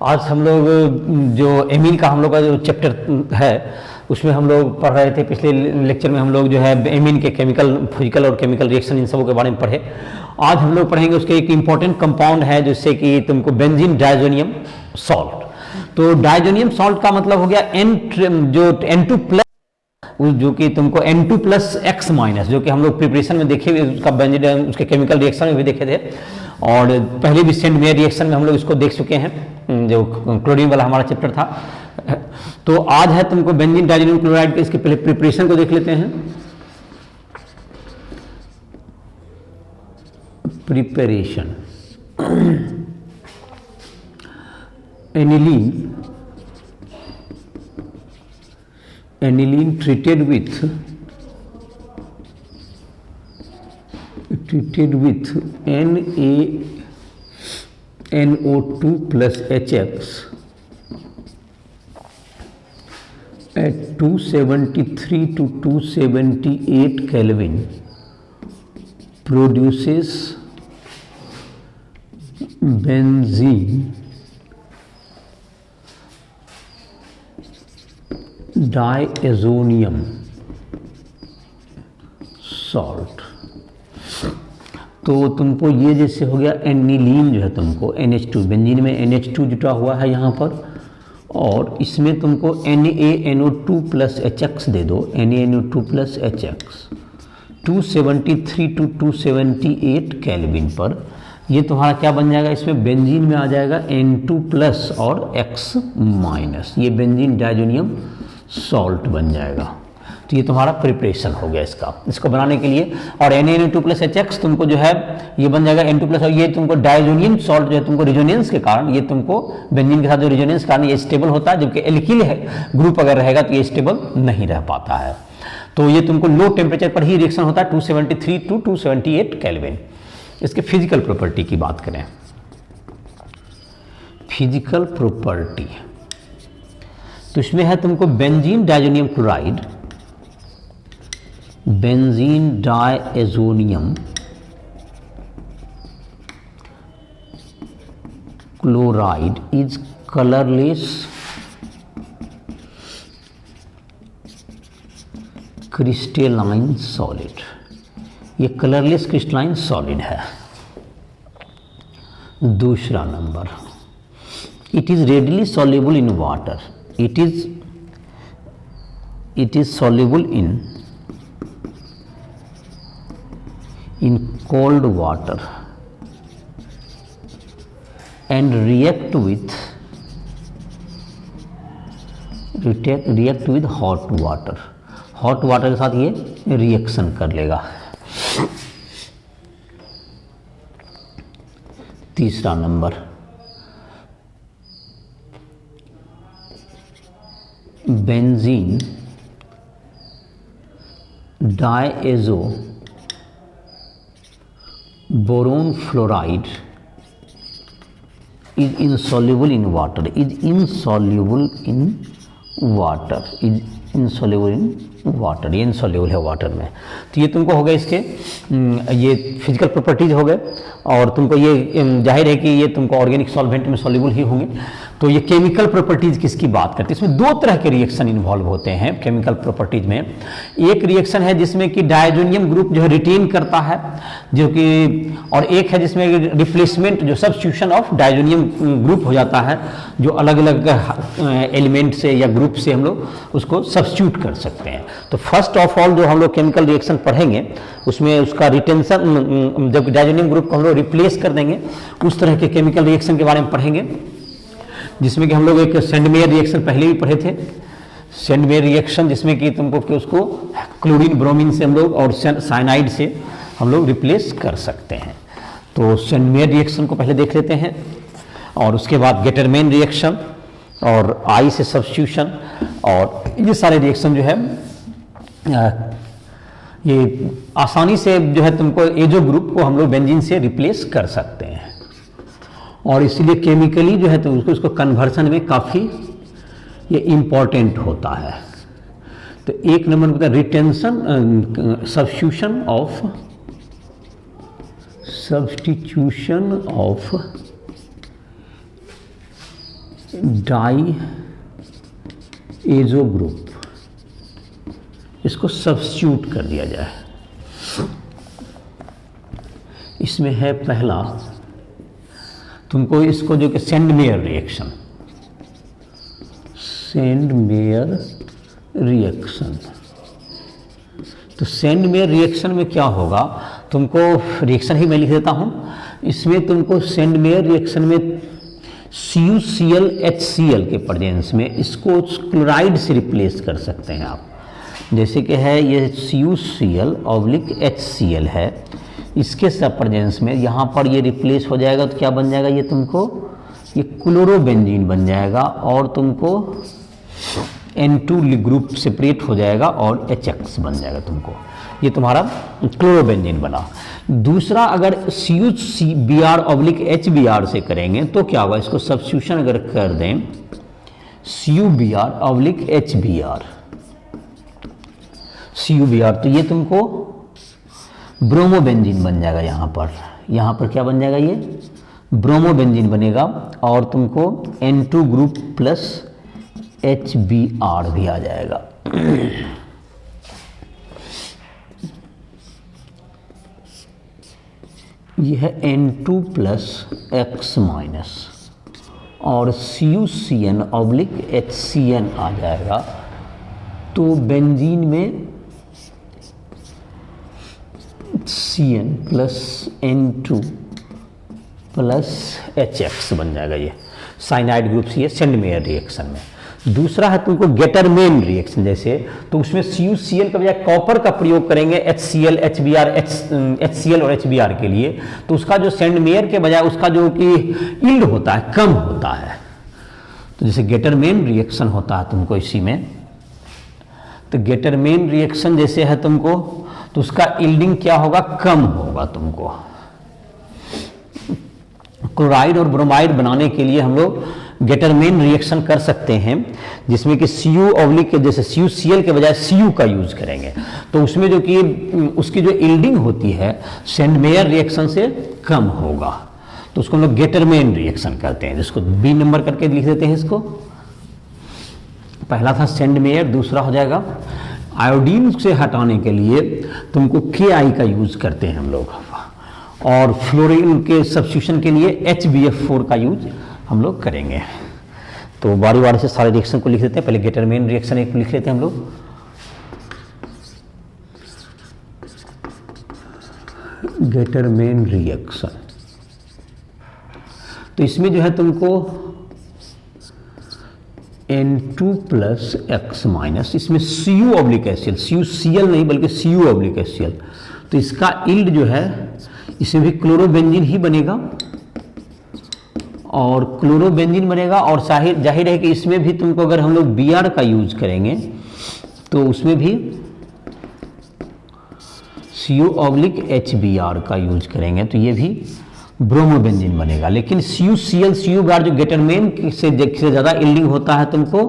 आज हम लोग जो एमीन का हम लोग का जो चैप्टर है उसमें हम लोग पढ़ रहे थे। पिछले लेक्चर में हम लोग जो है एमीन के केमिकल, फिजिकल और केमिकल रिएक्शन इन सबों के बारे में पढ़े। आज हम लोग पढ़ेंगे उसके एक इंपॉर्टेंट कंपाउंड है जिससे कि तुमको बेंजीन डायजोनियम सॉल्ट। तो डायजोनियम सॉल्ट का मतलब हो गया जो N2+, जो कि तुमको N2+X- जो कि हम लोग प्रिपरेशन में देखे हुए उसका बेंजीन उसके केमिकल रिएक्शन में भी देखे थे, और पहले भी सेंट मेयर रिएक्शन में हम लोग इसको देख चुके हैं जो क्लोरीन वाला हमारा चैप्टर था। तो आज है तुमको बेंजीन डायजोनियम क्लोराइड के, इसके पहले प्रिपरेशन को देख लेते हैं। Preparation, aniline treated with NaNO2 plus HX at 273 to 278 Kelvin produces benzene डायएजोनियम salt. तो तुमको ये जैसे हो गया एनिलीन जो है तुमको NH2, बेंजीन में NH2 जुटा हुआ है यहाँ पर, और इसमें तुमको NaNO2 plus HX दे दो, NaNO2 plus HX 273 to 278 kelvin पर। ये तुम्हारा क्या बन जाएगा, इसमें बेंजीन में आ जाएगा N2+ और X-, ये बेंजीन डायजोनियम सॉल्ट बन जाएगा। तो ये तुम्हारा प्रिपरेशन हो गया इसको बनाने के लिए। और NaNO2 plus HX तुमको जो है ये बन जाएगा N2+, और ये तुमको डायजोनियम सॉल्ट जो है तुमको रिजोनेंस के कारण, ये तुमको बेंजीन के साथ जो रिजोनेंस के कारण ये स्टेबल होता है, जबकि एल्किल है ग्रुप अगर रहेगा तो ये स्टेबल नहीं रह पाता है। तो ये तुमको लो टेम्परेचर पर ही रिएक्शन होता है 273 to 278 केल्विन। इसके फिजिकल प्रॉपर्टी की बात करें, फिजिकल प्रॉपर्टी तो इसमें है तुमको benzene diazonium chloride, benzene diazonium chloride is colourless crystalline solid. ये कलरलेस क्रिस्टलाइन सॉलिड है। दूसरा number, it is readily soluble in water. It is soluble in cold water and react with hot water। Hot water के साथ ये reaction कर लेगा। तीसरा number, benzene diazo boron fluoride is insoluble in water, ये insoluble है water में। तो ये तुमको हो गए इसके ये फिजिकल प्रॉपर्टीज हो गए, और तुमको ये जाहिर है कि ये तुमको ऑर्गेनिक सॉल्वेंट में सॉल्युबल ही होंगे। तो ये केमिकल प्रॉपर्टीज किसकी बात करते हैं, इसमें दो तरह के रिएक्शन इन्वॉल्व होते हैं केमिकल प्रॉपर्टीज में। एक रिएक्शन है जिसमें कि डायजोनियम ग्रुप जो है रिटेन करता है, जो कि, और एक है जिसमें रिप्लेसमेंट जो सब्स्टिट्यूशन ऑफ डायजोनियम ग्रुप हो जाता है, जो अलग अलग एलिमेंट से या ग्रुप से हम लोग उसको सब्स्टिट्यूट कर सकते हैं। तो फर्स्ट ऑफ ऑल जो हम लोग केमिकल रिएक्शन पढ़ेंगे उसमें उसका रिटेंशन, जब डायजोनियम ग्रुप को हम लोग रिप्लेस कर देंगे, उस तरह के केमिकल रिएक्शन के बारे में पढ़ेंगे, जिसमें कि हम लोग एक सेंट मेयर रिएक्शन पहले भी पढ़े थे। सेंट मेयर रिएक्शन जिसमें कि तुमको कि उसको क्लोरीन ब्रोमीन से हम लोग और साइनाइड से हम लोग रिप्लेस कर सकते हैं। तो सेंट मेयर रिएक्शन को पहले देख लेते हैं, और उसके बाद गेटरमैन रिएक्शन और आई से सब्स्टिट्यूशन, और ये सारे रिएक्शन जो है ये आसानी से जो है तुमको एजो ग्रुप को हम लोग बेंजीन से रिप्लेस कर सकते हैं, और इसीलिए केमिकली जो है तो उसको कन्वर्सन में काफ़ी ये इम्पॉर्टेंट होता है। तो एक नंबर होता है retention, substitution of diazo group, इसको सब्स्टिट्यूट कर दिया जाए। इसमें है पहला तुमको इसको जो कि send mayor reaction, send mayor reaction. तो सेंड मेयर रिएक्शन में क्या होगा, तुमको रिएक्शन ही मैं लिख देता हूं। इसमें तुमको सेंड मेयर रिएक्शन में CuCl HCl के प्रेजेंस में इसको क्लोराइड से रिप्लेस कर सकते हैं आप। जैसे कि है ये CuCl HCl है, इसके सब प्रेजेंस में यहाँ पर ये रिप्लेस हो जाएगा तो क्या बन जाएगा, ये तुमको ये क्लोरोबेंजीन बन जाएगा और तुमको N2 ग्रुप सेपरेट हो जाएगा और HX बन जाएगा तुमको, ये तुम्हारा क्लोरोबेंजीन बना। दूसरा अगर CuBr HBr से करेंगे तो क्या होगा, इसको सब्स्टिट्यूशन अगर कर दें CuBr HBr, CuBr तो ये तुमको ब्रोमोबेंजीन बन जाएगा। यहाँ पर क्या बन जाएगा, ये ब्रोमोबेंजीन बनेगा और तुमको N2 ग्रुप प्लस HBr भी आ जाएगा। यह है N2 प्लस X माइनस और CuCN HCN आ जाएगा। तो बेंजीन में Cn plus N2 plus HX बन जाएगा, ये साइनाइड ग्रुप से, ये सेंड मेयर रिएक्शन में। दूसरा है तुमको गेटरमेन रिएक्शन, जैसे तो उसमें CuCl का बजाय कॉपर का प्रयोग करेंगे HCl HBr HCl और HBr के लिए, तो उसका जो सेंड मेयर के बजाय उसका जो कि यील्ड होता है कम होता है। तो जैसे गेटरमेन रिएक्शन होता है तुमको इसी में, तो गेटरमेन रिएक्शन जैसे है तुमको, तो उसका यील्डिंग क्या होगा, कम होगा। तुमको क्लोराइड और ब्रोमाइड बनाने के लिए हम लोग गेटरमेन रिएक्शन कर सकते हैं, जिसमें कि जैसे CuCl के बजाय Cu का यूज करेंगे, तो उसमें जो कि उसकी जो यील्डिंग होती है सेंड मेयर रिएक्शन से कम होगा, तो उसको हम लोग गेटरमेन रिएक्शन करते हैं, जिसको B नंबर करके लिख देते हैं। इसको पहला था सेंड मेयर, दूसरा हो जाएगा आयोडीन से हटाने के लिए तुमको Ki का यूज करते हैं हम लोग, और फ्लोरीन के सब्स्टिट्यूशन के लिए HBF4 का यूज हम लोग करेंगे। तो बारी बारी से सारे रिएक्शन को लिख देते हैं। पहले गेटरमेन रिएक्शन एक लिख लेते हैं हम लोग। गेटरमेन रिएक्शन, तो इसमें जो है तुमको N2 प्लस X माइनस, इसमें CuHCl, CuCl नहीं बल्कि CuHCl, तो इसका यील्ड जो है इसमें भी क्लोरोबेंजीन ही बनेगा और क्लोरोबेंजीन बनेगा, और जाहिर है कि इसमें भी तुमको अगर हम लोग Br का यूज करेंगे तो उसमें भी CuHBr का यूज करेंगे, तो ये भी ब्रोमोबेंजीन बनेगा। लेकिन CuCl CuBr जो गेटरमेन से ज़्यादा यील्डिंग होता है, तुमको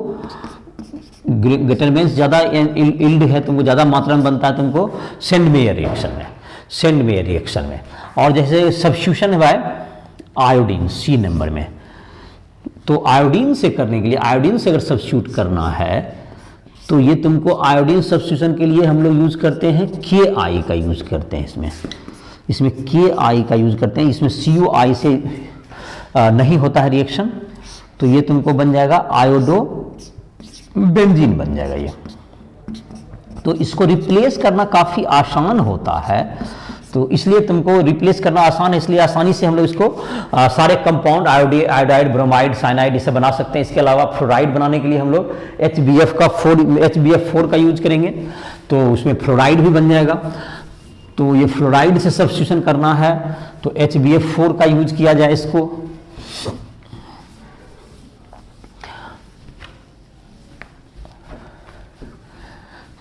गेटरमेन से ज़्यादा यील्ड है, तुमको ज़्यादा मात्रा में बनता है तुमको सेंड मेयर रिएक्शन में। और जैसे सब्स्टिट्यूशन है आयोडीन C नंबर में, तो आयोडीन से करने के लिए, आयोडीन से अगर सब्स्टिट्यूट करना है तो ये तुमको आयोडीन सब्स्टिट्यूशन के लिए हम लोग यूज करते हैं Ki का यूज करते हैं। इसमें Ki का यूज करते हैं, इसमें CuI से नहीं होता है रिएक्शन, तो ये तुमको बन जाएगा आयोडो बेंजीन बन जाएगा ये। तो इसको रिप्लेस करना काफ़ी आसान होता है, तो इसलिए तुमको रिप्लेस करना आसान है, इसलिए आसानी से हम लोग इसको सारे कंपाउंड आयोडाइड ब्रोमाइड साइनाइड इसे बना सकते हैं। इसके अलावा फ्लोराइड बनाने के लिए हम लोग HBF4 का यूज करेंगे, तो उसमें फ्लोराइड भी बन जाएगा। तो ये फ्लोराइड से सब्स्टिट्यूशन करना है तो HBF4 का यूज किया जाए इसको।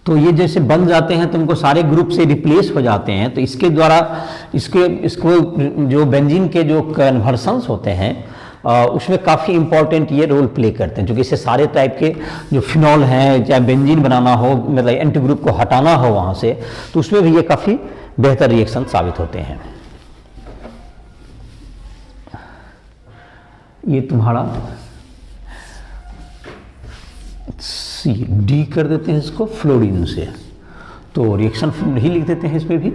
तो ये जैसे बन जाते हैं, तुमको सारे ग्रुप से रिप्लेस हो जाते हैं, तो इसके द्वारा इसको जो बेंजीन के जो कन्वर्सन्स होते हैं उसमें काफ़ी इंपॉर्टेंट ये रोल प्ले करते हैं, क्योंकि इससे सारे टाइप के जो फिनॉल हैं, चाहे बेंजीन बनाना हो, मतलब एंटी ग्रुप को हटाना हो वहाँ से, तो उसमें भी ये काफ़ी बेहतर रिएक्शन साबित होते हैं। ये तुम्हारा सी, डी कर देते हैं इसको फ्लोरीन से, तो रिएक्शन ही लिख देते हैं इसमें भी।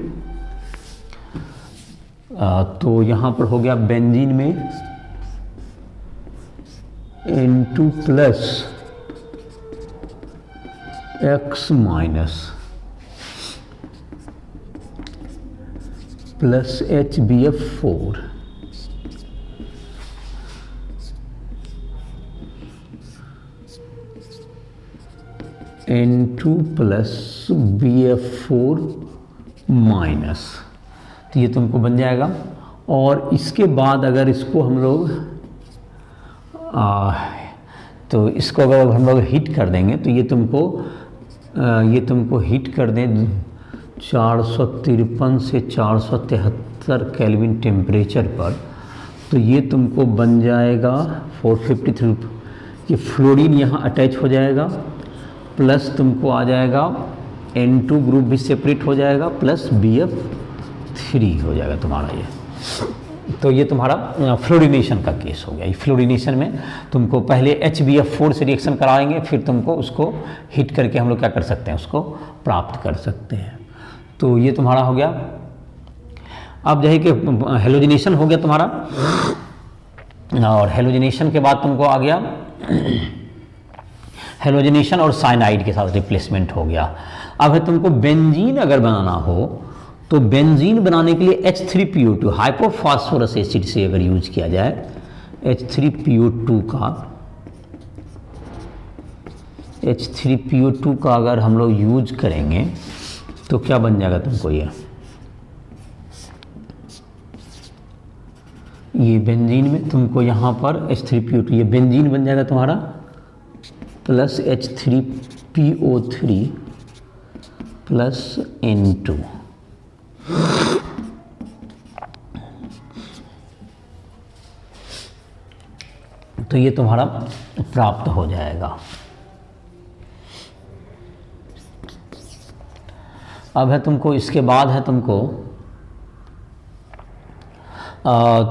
तो यहाँ पर हो गया बेंजीन में N2 plus X minus plus HBF4 N2 plus BF4 minus, तो ये तुमको बन जाएगा। और इसके बाद अगर इसको हम लोग तो इसको अगर हम लोग हीट कर देंगे तो ये तुमको हीट कर दें 453 से 473 केल्विन टेम्परेचर पर, तो ये तुमको बन जाएगा 453। ये फ्लोरीन यहाँ अटैच हो जाएगा, प्लस तुमको आ जाएगा N2 ग्रुप भी सेपरेट हो जाएगा, प्लस BF3 हो जाएगा तुम्हारा ये। तो ये तुम्हारा फ्लोरिनेशन का केस हो गया। ये फ्लोरिनेशन में तुमको पहले HBF4 से रिएक्शन कराएंगे, फिर तुमको उसको हीट करके हम लोग क्या कर सकते हैं, उसको प्राप्त कर सकते हैं। तो ये तुम्हारा हो गया। अब जो है कि हेलोजिनेशन हो गया तुम्हारा, और हेलोजिनेशन के बाद तुमको आ गया हेलोजिनेशन और साइनाइड के साथ रिप्लेसमेंट हो गया। अब है तुमको बेंजीन अगर बनाना हो तो बेंजीन बनाने के लिए H3PO2 हाइपोफॉस्फोरस एसिड से अगर यूज किया जाए, H3PO2 का अगर हम लोग यूज करेंगे तो क्या बन जाएगा तुमको, ये बेंजीन में तुमको यहाँ पर H3PO2 ये बेंजीन बन जाएगा तुम्हारा, प्लस H3PO3 प्लस N2। तो ये तुम्हारा प्राप्त हो जाएगा। अब है तुमको इसके बाद है तुमको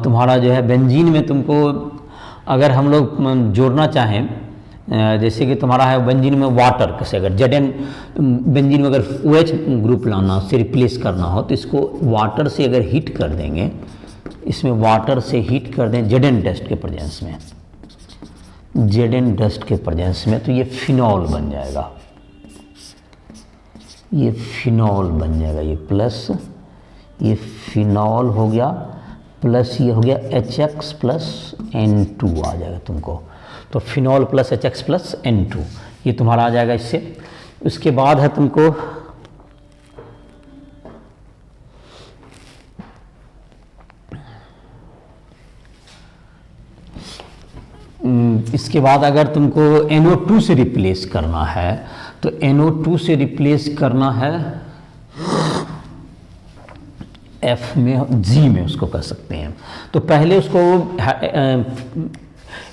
तुम्हारा जो है बेंजीन में तुमको अगर हम लोग जोड़ना चाहें, जैसे कि तुम्हारा है बेंजीन में वाटर से अगर Zn बेंजीन में अगर OH ग्रुप लाना से रिप्लेस करना हो तो इसको वाटर से अगर हीट कर देंगे, इसमें वाटर से हीट कर दें Zn डस्ट के प्रेजेंस में, Zn डस्ट के प्रेजेंस में, तो ये फिनॉल बन जाएगा, ये फिनॉल बन जाएगा, ये प्लस ये फिनॉल हो गया, प्लस ये हो गया HX प्लस N2 आ जाएगा तुमको। तो phenol plus HX plus N2 ये तुम्हारा आ जाएगा इससे। उसके बाद है तुमको इसके बाद अगर तुमको NO2 से रिप्लेस करना है तो NO2 से रिप्लेस करना है F में G में उसको कर सकते हैं। तो पहले उसको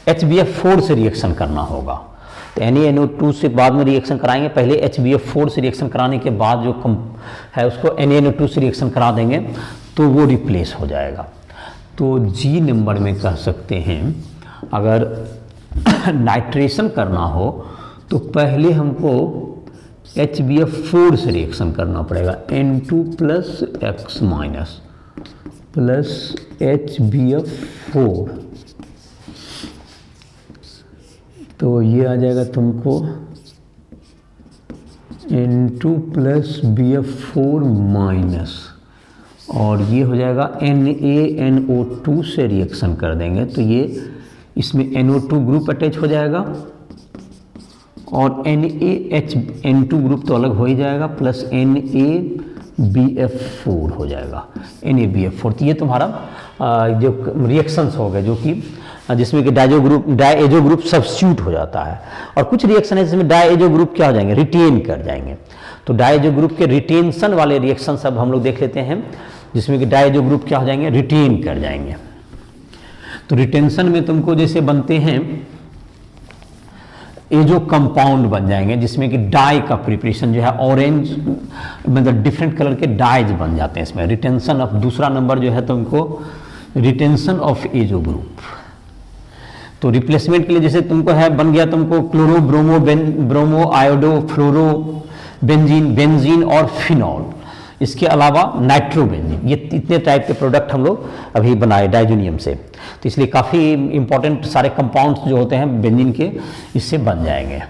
HBF4 से रिएक्शन करना होगा, तो NaNO2 से बाद में रिएक्शन कराएंगे, पहले HBF4 से रिएक्शन कराने के बाद जो है उसको NaNO2 से रिएक्शन करा देंगे तो वो रिप्लेस हो जाएगा। तो G नंबर में कह सकते हैं अगर नाइट्रेशन करना हो तो पहले हमको HBF4 से रिएक्शन करना पड़ेगा, N2 plus X minus plus HBF4, तो ये आ जाएगा तुमको N2 प्लस BF4 माइनस, और ये हो जाएगा NaNO2 से रिएक्शन कर देंगे तो ये इसमें NO2 ग्रुप अटैच हो जाएगा और NaHN2 ग्रुप तो अलग हो ही जाएगा, प्लस NaBF4 हो जाएगा, NaBF4। तो ये तुम्हारा जो रिएक्शंस हो गए जो कि जिसमें कि डायएजो ग्रुप सब्स्टिट्यूट हो जाता है, और कुछ रिएक्शन है जिसमें डायएजो ग्रुप क्या हो जाएंगे, रिटेन कर जाएंगे। तो डायएजो ग्रुप के रिटेंशन वाले रिएक्शन सब हम लोग देख लेते हैं, जिसमें कि डायएजो ग्रुप क्या हो जाएंगे, रिटेन कर जाएंगे। तो रिटेंशन में तुमको जैसे बनते हैं एजो कंपाउंड बन जाएंगे, जिसमें कि डाई का प्रिपरेशन जो है ऑरेंज मतलब डिफरेंट कलर के डाइज बन जाते हैं इसमें। रिटेंशन ऑफ दूसरा नंबर जो है तुमको रिटेंशन ऑफ एजो ग्रुप, तो रिप्लेसमेंट के लिए जैसे तुमको है बन गया तुमको क्लोरो, ब्रोमो, ब्रोमो, आयोडो, फ्लोरो, बेंजीन, बेंजीन और फिनॉल, इसके अलावा नाइट्रोबेंजीन, ये इतने टाइप के प्रोडक्ट हम लोग अभी बनाए डायजोनियम से। तो इसलिए काफ़ी इंपॉर्टेंट सारे कंपाउंड्स जो होते हैं बेंजीन के, इससे बन जाएंगे।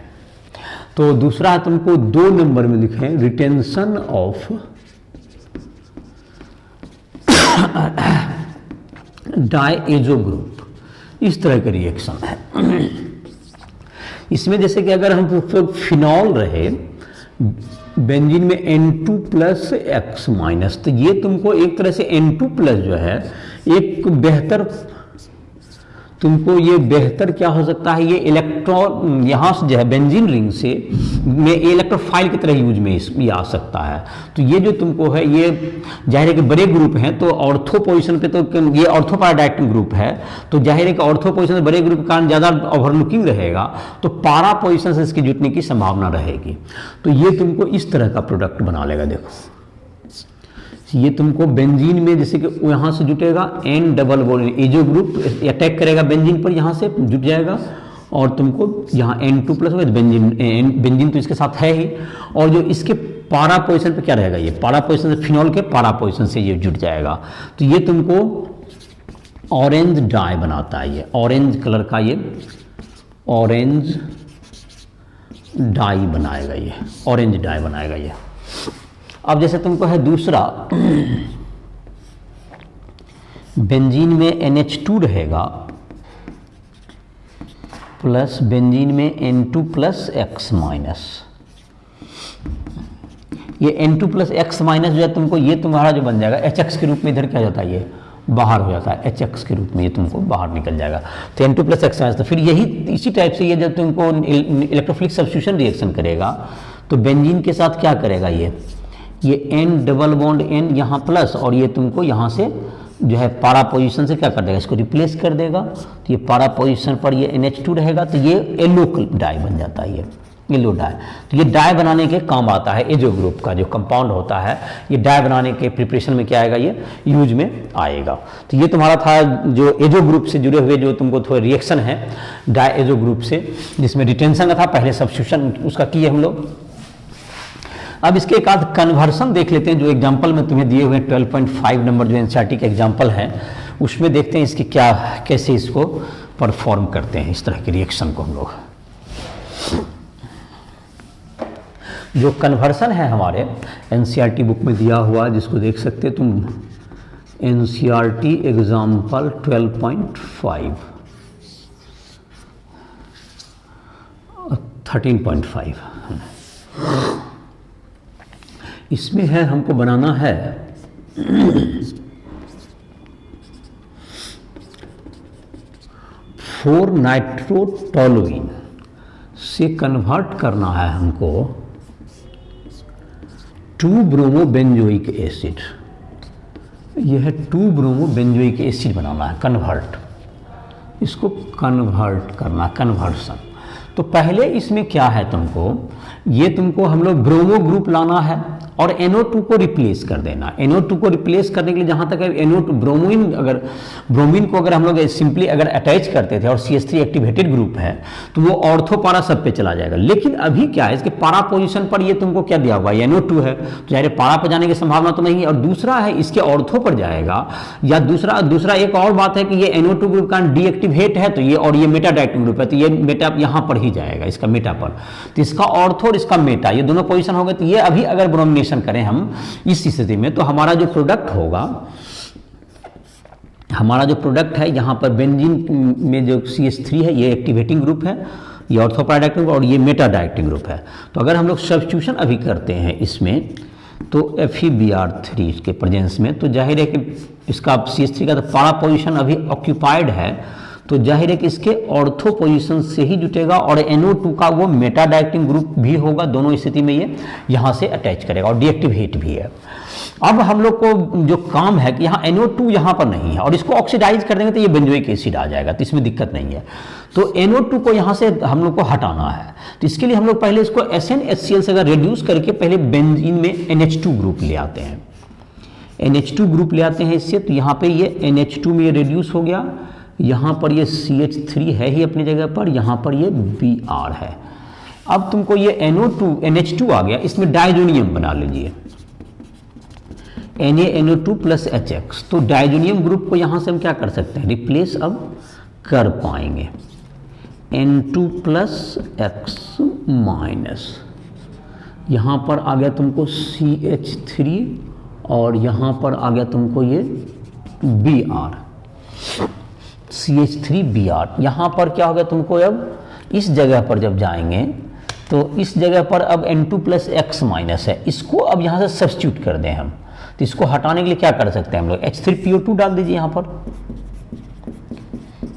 तो दूसरा है तुमको 2 नंबर में लिखें, रिटेंशन ऑफ डायएजो ग्रुप, इस तरह का रिएक्शन है। इसमें जैसे कि अगर हम फिनॉल रहे बेंजीन में N2 प्लस X माइनस, तो ये तुमको एक तरह से N2 प्लस जो है एक बेहतर, तुमको ये बेहतर क्या हो सकता है, ये इलेक्ट्रॉन यहाँ से जो है बेंजीन रिंग से में इलेक्ट्रोफाइल की तरह यूज में ये आ सकता है। तो ये जो तुमको है ये जाहिर है कि बड़े ग्रुप हैं, तो ऑर्थो पोजीशन पे तो ये ऑर्थो पैराडाइक्टिक ग्रुप है, तो जाहिर है कि ऑर्थो पोजीशन से बड़े ग्रुप के कारण ज़्यादा ओवरलुकिंग रहेगा, तो पारा पोजीशन से इसकी जुटने की संभावना रहेगी। तो ये तुमको इस तरह का प्रोडक्ट बना लेगा। देखो ये तुमको बेंजीन में जैसे कि यहाँ से जुटेगा N double bond azo group attack करेगा बेंजीन पर, यहाँ से जुट जाएगा और तुमको यहाँ N2 प्लस होगा, बेंजीन तो इसके साथ है ही, और जो इसके पारा पोजीशन पे क्या रहेगा, ये पारा पोजीशन से फिनॉल के पारा पोजीशन से ये जुट जाएगा। तो ये तुमको ऑरेंज डाई बनाता है, ये ऑरेंज कलर का ये ऑरेंज डाई बनाएगा, ये ऑरेंज डाई बनाएगा ये। अब जैसे तुमको है दूसरा बेंजीन में NH2 रहेगा प्लस बेंजीन में N2 प्लस X माइनस, ये N2 प्लस X माइनस जो है तुमको ये तुम्हारा जो बन जाएगा HX के रूप में, इधर क्या जाता है ये बाहर हो जाता है, HX के रूप में ये तुमको बाहर निकल जाएगा। तो N2 प्लस X माइनस, तो फिर यही इसी टाइप से ये जब तुमको इलेक्ट्रोफिलिक सब्स्टिट्यूशन रिएक्शन करेगा तो बेंजीन के साथ क्या करेगा, ये N डबल बॉन्ड N यहाँ प्लस, और ये तुमको यहाँ से जो है पारा पोजीशन से क्या कर देगा, इसको रिप्लेस कर देगा। तो ये पारा पोजीशन पर ये NH2 रहेगा, तो ये येलो डाई बन जाता है, ये येलो डाई। तो ये डाई बनाने के काम आता है, एजो ग्रुप का जो कंपाउंड होता है ये डाई बनाने के प्रिपरेशन में क्या आएगा, ये यूज में आएगा। तो ये तुम्हारा था जो एजो ग्रुप से जुड़े हुए जो तुमको थोड़े रिएक्शन है डाई एजो ग्रुप से, जिसमें रिटेंशन का था, पहले सब्स्टिट्यूशन उसका किए हम लोग। अब इसके एक आध कन्वर्सन देख लेते हैं जो एग्जाम्पल में तुम्हें दिए हुए हैं, 12.5 नंबर जो एनसीईआरटी के एग्जाम्पल है उसमें देखते हैं इसकी क्या कैसे इसको परफॉर्म करते हैं, इस तरह के रिएक्शन को हम लोग। जो कन्वर्सन है हमारे एनसीईआरटी बुक में दिया हुआ, जिसको देख सकते हो तुम, एनसीईआरटी एग्जाम्पल 12.5 13.5, इसमें है हमको बनाना है 4-नाइट्रोटोलुइन से कन्वर्ट करना है हमको 2-ब्रोमोबेंजोइक एसिड। यह है 2-ब्रोमोबेंजोइक एसिड बनाना है, कन्वर्ट, इसको कन्वर्ट करना, कन्वर्सन। तो पहले इसमें क्या है तुमको, ये तुमको हम लोग ब्रोमो ग्रुप लाना है और NO2 को रिप्लेस कर देना। NO2 को रिप्लेस करने के लिए जहाँ तक है NO2 ब्रोमीन, अगर ब्रोमीन को अगर हम लोग सिंपली अगर अटैच करते थे और CH3 एक्टिवेटेड ग्रुप है तो वो ऑर्थो पारा सब पे चला जाएगा। लेकिन अभी क्या है, इसके पारा पोजीशन पर ये तुमको क्या दिया हुआ है, NO2 है, तो जाहिर पारा पर जाने की संभावना तो नहीं है। और दूसरा है इसके ऑर्थो पर जाएगा, या दूसरा एक और बात है कि ये NO2 ग्रुप का डीएक्टिवेट है, तो ये और ये मेटा डायक्टिव ग्रुप है, तो ये मेटा यहाँ पर ही जाएगा, इसका मेटा पर। तो इसका ऑर्थो और इसका मेटा ये दोनों पोजीशन हो गए। तो ये अभी अगर ब्रोमिनेशन करें हम इस स्थिति में, तो हमारा जो प्रोडक्ट होगा, हमारा जो प्रोडक्ट है यहाँ पर बेंजीन में जो CH3 है ये एक्टिवेटिंग ग्रुप है, ये ऑर्थो पैराडाइक्टिक ग्रुप और ये मेटा डायक्टिक ग्रुप है। तो अगर हम लोग सब्स्टिट्यूशन अभी करते हैं इसमें, तो FeBr3 के प्रेजेंस में, तो जाहिर है कि इसका CH3 का तो पारा पोजीशन अभी ऑक्यूपाइड है, तो जाहिर है कि इसके ऑर्थो पोजीशन से ही जुटेगा और NO2 का वो मेटा डायक्टिव ग्रुप भी होगा। दोनों स्थिति में ये यहाँ से अटैच करेगा और डीएक्टिवेट भी है। अब हम लोग को जो काम है कि यहाँ NO2 यहाँ पर नहीं है और इसको ऑक्सीडाइज कर देंगे तो ये बेंजोइक एसिड आ जाएगा, तो इसमें दिक्कत नहीं है। तो NO2 को यहाँ से हम लोग को हटाना है, तो इसके लिए हम लोग पहले इसको SnHCl से अगर रिड्यूस करके पहले बेंजीन में NH2 ग्रुप ले आते हैं, NH2 ग्रुप ले आते हैं इससे। तो यहाँ पे ये NH2 में ये रिड्यूस हो गया, यहाँ पर ये CH3 है ही अपनी जगह पर, यहाँ पर ये Br है। अब तुमको ये NO2 NH2 आ गया, इसमें डायजोनियम बना लीजिए, NaNO2 प्लस HX। तो डायजोनियम ग्रुप को यहाँ से हम क्या कर सकते हैं, रिप्लेस अब कर पाएंगे, N2 प्लस X माइनस, यहाँ पर आ गया तुमको CH3 और यहाँ पर आ गया तुमको ये Br, CH3Br। यहाँ पर क्या हो गया तुमको, अब इस जगह पर जब जाएंगे तो इस जगह पर अब N2 प्लस X माइनस है, इसको अब यहाँ से सब्स्टिट्यूट कर दें हम। तो इसको हटाने के लिए क्या कर सकते हैं हम लोग, H3PO2 डाल दीजिए यहाँ पर,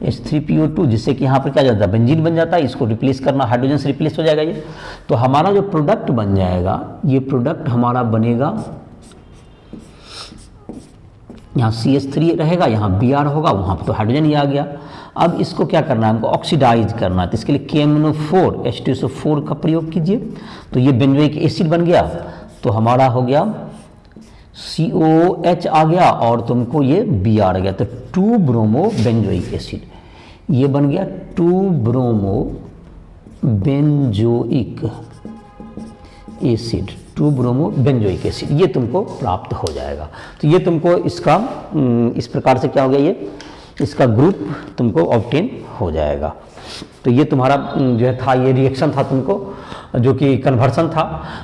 H3PO2, जिससे कि यहाँ पर क्या जाता है, बेंजीन बन जाता है। इसको रिप्लेस करना, हाइड्रोजन से रिप्लेस हो जाएगा ये। तो हमारा जो प्रोडक्ट बन जाएगा, ये प्रोडक्ट हमारा बनेगा, यहाँ CH3 रहेगा, यहाँ Br होगा, वहाँ पर तो हाइड्रोजन ही आ गया। अब इसको क्या करना है, हमको ऑक्सीडाइज करना है। तो इसके लिए KMnO4 H2SO4 का प्रयोग कीजिए, तो ये बेंजोइक एसिड बन गया। तो हमारा हो गया COH आ गया और तुमको ये Br आ गया, तो 2 ब्रोमो बेंजोइक एसिड, ये बन गया 2 bromo benzoic acid, 2 bromo benzoic acid, ये तुमको प्राप्त हो जाएगा। तो ये तुमको इसका इस प्रकार से क्या हो गया, ये इसका ग्रुप तुमको ऑब्टेन हो जाएगा। तो ये तुम्हारा जो है था, ये रिएक्शन था तुमको, जो कि कन्वर्सन था।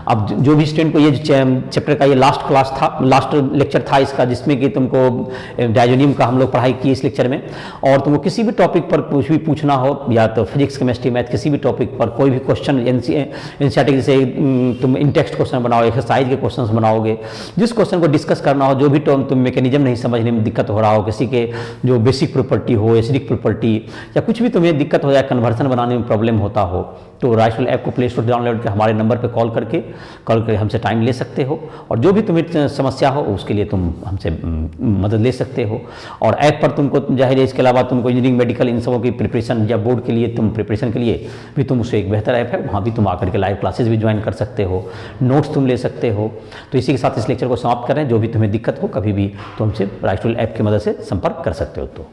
अब जो भी स्टूडेंट को ये चैप्टर का ये लास्ट क्लास था, लास्ट लेक्चर था इसका, जिसमें कि तुमको डायजोनियम का हम लोग पढ़ाई की इस लेक्चर में। और तुमको किसी भी टॉपिक पर कुछ भी पूछना हो, या तो फिजिक्स केमिस्ट्री मैथ किसी भी टॉपिक पर कोई भी क्वेश्चन, एनसीईआरटी जैसे तुम इन टेक्स्ट क्वेश्चन बनाओ, एक्सरसाइज के क्वेश्चन बनाओगे, जिस क्वेश्चन को डिस्कस करना हो, जो भी तुम मैकेनिज्म नहीं समझने में दिक्कत हो रहा हो, किसी के जो बेसिक प्रॉपर्टी हो, एसिडिक प्रॉपर्टी, या कुछ भी तुम्हें दिक्कत हो जाए, कन्वर्सन बनाने में प्रॉब्लम होता हो, तो राइसवेल ऐप को प्ले स्टोर डाउनलोड कर हमारे नंबर पे कॉल करके हमसे टाइम ले सकते हो। और जो भी तुम्हें समस्या हो उसके लिए तुम हमसे मदद ले सकते हो। और ऐप पर तुमको जाहिर है, इसके अलावा तुमको इंजीनियरिंग, मेडिकल, इन सबों की प्रिपरेशन या बोर्ड के लिए तुम प्रिपरेशन के लिए भी तुम उससे एक बेहतर ऐप है, वहाँ भी तुम आकर के लाइव क्लासेस भी ज्वाइन कर सकते हो, नोट्स तुम ले सकते हो। तो इसी के साथ इस लेक्चर को समाप्त करें। जो भी तुम्हें दिक्कत हो कभी भी तो हमसे राइसवेल ऐप की मदद से संपर्क कर सकते हो। तो